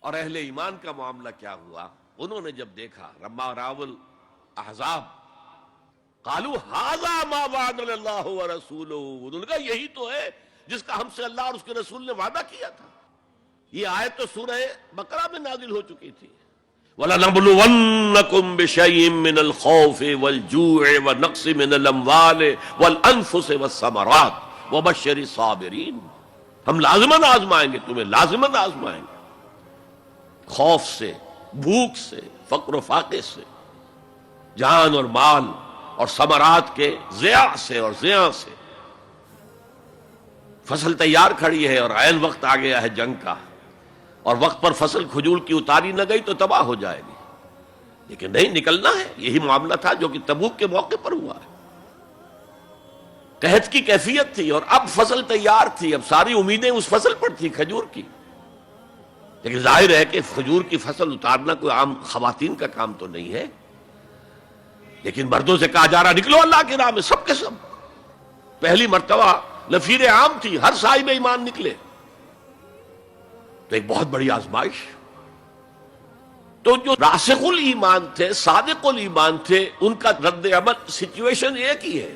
اور اہل ایمان کا معاملہ کیا ہوا؟ انہوں نے جب دیکھا رما راول احزاب قالوا ھذا ما وعدنا اللہ ورسولہ، انہوں نے کہا یہی تو ہے جس کا ہم سے اللہ اور اس کے رسول نے وعدہ کیا تھا۔ یہ آیت تو سورہ بقرہ میں نازل ہو چکی تھی، وَلَنَبْلُوَنَّكُمْ بِشَيْءٍ مِّنَ الْخَوْفِ وَالْجُوعِ وَنَقْصٍ مِّنَ الْأَمْوَالِ وَالْأَنفُسِ وَالثَّمَرَاتِ وَبَشِّرِ الصَّابِرِينَ، ہم لازماً آزمائیں گے تمہیں، لازماً آزمائیں گے، خوف سے، بھوک سے، فقر و فاقے سے، جان اور مال اور ثمرات کے ضیاع سے اور زیاں سے۔ فصل تیار کھڑی ہے اور عین وقت آ گیا ہے جنگ کا، اور وقت پر فصل کھجور کی اتاری نہ گئی تو تباہ ہو جائے گی، لیکن نہیں، نکلنا ہے۔ یہی معاملہ تھا جو کہ تبوک کے موقع پر ہوا ہے۔ قحط کی کیفیت تھی اور اب فصل تیار تھی، اب ساری امیدیں اس فصل پر تھی، کھجور کی، لیکن ظاہر ہے کہ کھجور کی فصل اتارنا کوئی عام خواتین کا کام تو نہیں ہے، لیکن مردوں سے کہا جا رہا نکلو اللہ کی راہ میں، سب کے سب۔ پہلی مرتبہ نفیر عام تھی، ہر صاحب ایمان نکلے، تو ایک بہت بڑی آزمائش۔ تو جو راسخ الایمان تھے، صادق الایمان تھے، ان کا رد عمل سچویشن ایک ہی ہے۔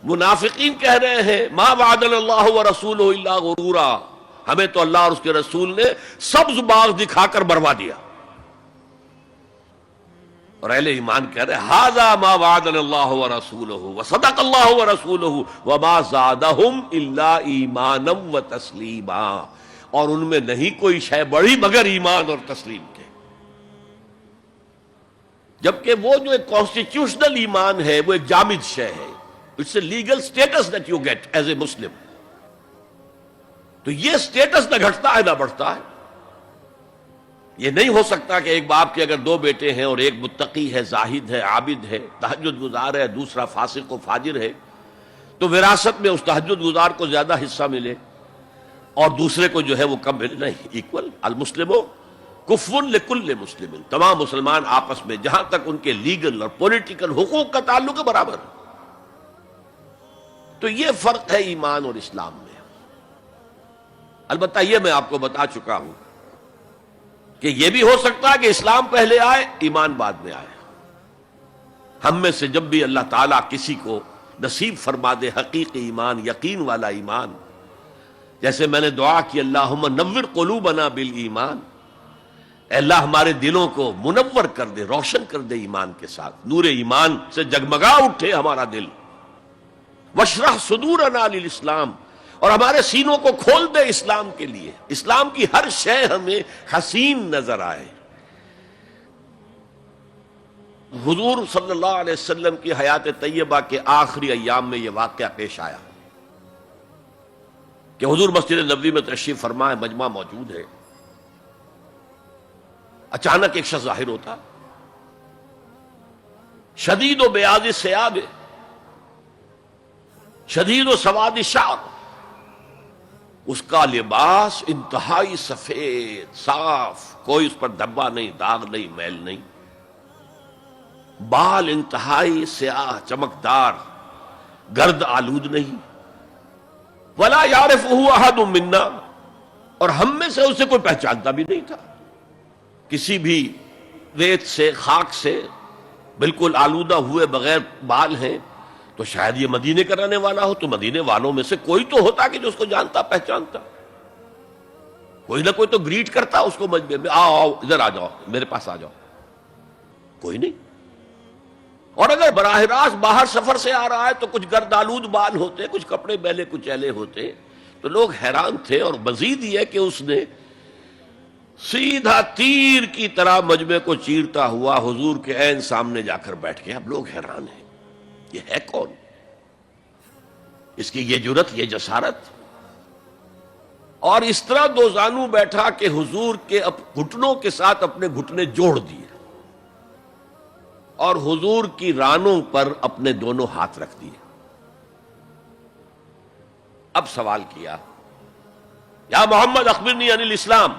منافقین کہہ رہے ہیں ما وعدنا اللہ ورسولہ الا غرورا، ہمیں تو اللہ اور اس کے رسول نے سبز باغ دکھا کر مروا دیا، اور اہل ایمان کہہ رہے ھذا ما وعدنا اللہ ورسولہ وصدق اللہ ورسولہ وما زادہم الا ایمانا وتسلیما، اور ان میں نہیں کوئی شے بڑی مگر ایمان اور تسلیم کے۔ جبکہ وہ جو ایک کانسٹیٹیوشنل ایمان ہے وہ ایک جامد شے ہے، it's a legal status that you get as a Muslim, تو یہ اسٹیٹس نہ گھٹتا ہے نہ بڑھتا ہے۔ یہ نہیں ہو سکتا کہ ایک باپ کے اگر دو بیٹے ہیں اور ایک متقی ہے، زاہد ہے، عابد ہے، تہجد گزار ہے، دوسرا فاسق و فاجر ہے، تو وراثت میں اس تہجد گزار کو زیادہ حصہ ملے اور دوسرے کو جو ہے وہ کم ملے، نہیں، ایکول۔ المسلم کفو لکل مسلم، تمام مسلمان آپس میں جہاں تک ان کے لیگل اور پولیٹیکل حقوق کا تعلق ہے برابر۔ تو یہ فرق ہے ایمان اور اسلام میں۔ البتہ یہ میں آپ کو بتا چکا ہوں کہ یہ بھی ہو سکتا ہے کہ اسلام پہلے آئے، ایمان بعد میں آئے۔ ہم میں سے جب بھی اللہ تعالیٰ کسی کو نصیب فرما دے حقیقی ایمان، یقین والا ایمان، جیسے میں نے دعا کی اللہم نور قلوبنا بالایمان، اے اللہ ہمارے دلوں کو منور کر دے، روشن کر دے ایمان کے ساتھ، نور ایمان سے جگمگا اٹھے ہمارا دل، واشرح صدورنا للاسلام، اور ہمارے سینوں کو کھول دے اسلام کے لیے، اسلام کی ہر شے ہمیں حسین نظر آئے۔ حضور صلی اللہ علیہ وسلم کی حیات طیبہ کے آخری ایام میں یہ واقعہ پیش آیا کہ حضور مسجد نبوی میں تشریف فرما ہے، مجمع موجود ہے، اچانک ایک شخص ظاہر ہوتا، شدید و بیاض ثیاب، شدید و سواد شعر، اس کا لباس انتہائی سفید صاف، کوئی اس پر دھبا نہیں، داغ نہیں، میل نہیں، بال انتہائی سیاہ چمکدار، گرد آلود نہیں، ولا یعرفہ احد منا، اور ہم میں سے اسے کوئی پہچانتا بھی نہیں تھا، کسی بھی ریت سے، خاک سے بالکل آلودہ ہوئے بغیر بال ہیں، تو شاید یہ مدینے کا رہنے والا ہو، تو مدینے والوں میں سے کوئی تو ہوتا کہ جو اس کو جانتا پہچانتا، کوئی نہ کوئی تو گریٹ کرتا اس کو مجمع میں، آؤ آؤ ادھر آ جاؤ، میرے پاس آ جاؤ، کوئی نہیں۔ اور اگر براہ راست باہر سفر سے آ رہا ہے تو کچھ گرد آلود بال ہوتے، کچھ کپڑے میلے کچیلے ہوتے، تو لوگ حیران تھے، اور مزید یہ کہ اس نے سیدھا تیر کی طرح مجمع کو چیرتا ہوا حضور کے عین سامنے جا کر بیٹھ گیا۔ اب لوگ حیران ہیں، یہ ہے کون؟ اس کی یہ جرت، یہ جسارت، اور اس طرح دو زانو بیٹھا کہ حضور کے گھٹنوں کے ساتھ اپنے گھٹنے جوڑ دیے اور حضور کی رانوں پر اپنے دونوں ہاتھ رکھ دیے۔ اب سوال کیا، یا محمد اخبرنی عن الاسلام،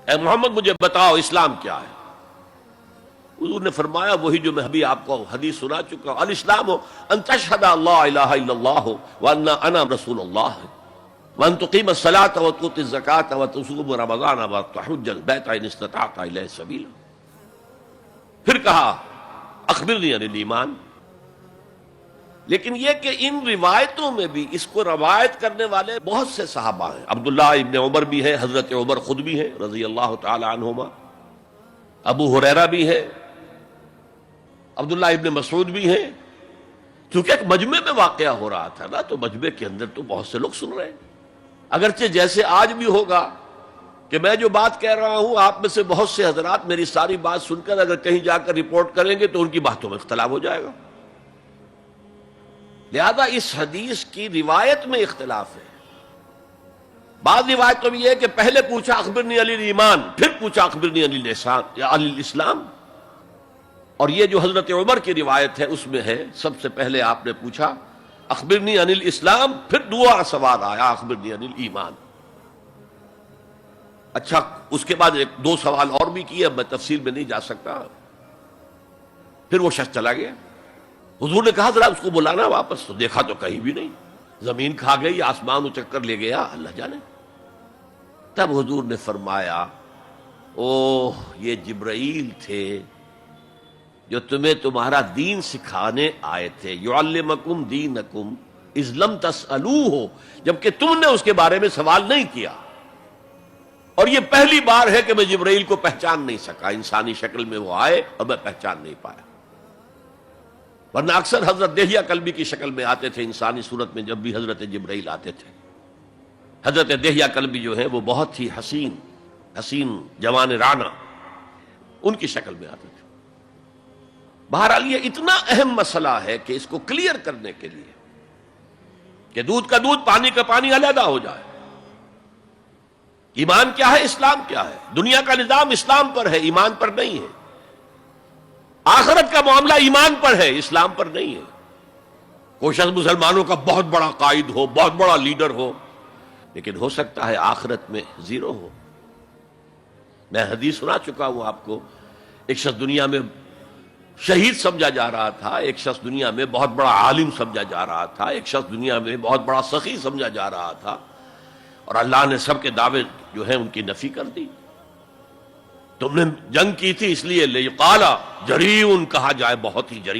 اے محمد مجھے بتاؤ اسلام کیا ہے؟ حضور نے فرمایا وہی جو میں ابھی آپ کو حدیث سنا چکا ہوں، الاسلام ان تشہد اللہ الہ الا اللہ وان انا رسول اللہ وان تقیم الصلاۃ وتؤتی الزکاۃ وتصوم رمضان وتحج البیت ان استطعت الیہ سبیلا. پھر کہا اخبرنی عن الایمان. لیکن یہ کہ ان روایتوں میں بھی اس کو روایت کرنے والے بہت سے صحابہ ہیں. عبداللہ ابن عمر بھی ہیں، حضرت عمر خود بھی ہیں رضی اللہ تعالی عنہما، ابو ہریرہ بھی ہے، عبداللہ ابن مسعود بھی ہیں. کیونکہ ایک مجمع میں واقعہ ہو رہا تھا نا، تو مجمع کے اندر تو بہت سے لوگ سن رہے ہیں. اگرچہ جیسے آج بھی ہوگا کہ میں جو بات کہہ رہا ہوں آپ میں سے بہت سے حضرات میری ساری بات سن کر اگر کہیں جا کر رپورٹ کریں گے تو ان کی باتوں میں اختلاف ہو جائے گا. لہذا اس حدیث کی روایت میں اختلاف ہے. بعض روایتوں میں یہ ہے کہ پہلے پوچھا اخبرنی عن الایمان، پھر پوچھا اخبرنی عن الاسلام. اور یہ جو حضرت عمر کی روایت ہے اس میں ہے سب سے پہلے آپ نے پوچھا اخبرنی عن الاسلام، پھر دوسرا سوال آیا اخبرنی عن الایمان. اچھا اس کے بعد ایک دو سوال اور بھی کیے، اب میں تفصیل میں نہیں جا سکتا. پھر وہ شخص چلا گیا. حضور نے کہا ذرا اس کو بلانا واپس، تو دیکھا تو کہیں بھی نہیں، زمین کھا گئی، آسمان اچک کر لے گیا، اللہ جانے. تب حضور نے فرمایا اوہ یہ جبرائیل تھے جو تمہیں تمہارا دین سکھانے آئے تھے. یعلمکم دینکم اذ لم تسألوہ، جبکہ تم نے اس کے بارے میں سوال نہیں کیا. اور یہ پہلی بار ہے کہ میں جبرائیل کو پہچان نہیں سکا، انسانی شکل میں وہ آئے اور میں پہچان نہیں پایا. ورنہ اکثر حضرت دہیہ کلبی کی شکل میں آتے تھے انسانی صورت میں. جب بھی حضرت جبرائیل آتے تھے، حضرت دہیہ کلبی جو ہے وہ بہت ہی حسین جوان رانا، ان کی شکل میں آتے تھے. بہرحال یہ اتنا اہم مسئلہ ہے کہ اس کو کلیئر کرنے کے لیے کہ دودھ کا دودھ پانی کا پانی علیحدہ ہو جائے. ایمان کیا ہے، اسلام کیا ہے. دنیا کا نظام اسلام پر ہے، ایمان پر نہیں ہے. آخرت کا معاملہ ایمان پر ہے، اسلام پر نہیں ہے. کوئی شخص مسلمانوں کا بہت بڑا قائد ہو، بہت بڑا لیڈر ہو، لیکن ہو سکتا ہے آخرت میں زیرو ہو. میں حدیث سنا چکا ہوں آپ کو. ایک شخص دنیا میں شہید سمجھا جا رہا تھا، ایک شخص دنیا میں بہت بڑا عالم سمجھا جا رہا تھا، ایک شخص دنیا میں بہت بڑا سخی سمجھا جا رہا تھا، اور اللہ نے سب کے دعوے جو ہیں ان کی نفی کر دی. تم نے جنگ کی تھی اس لیے لیقالا جریء کہا جائے، بہت ہی جری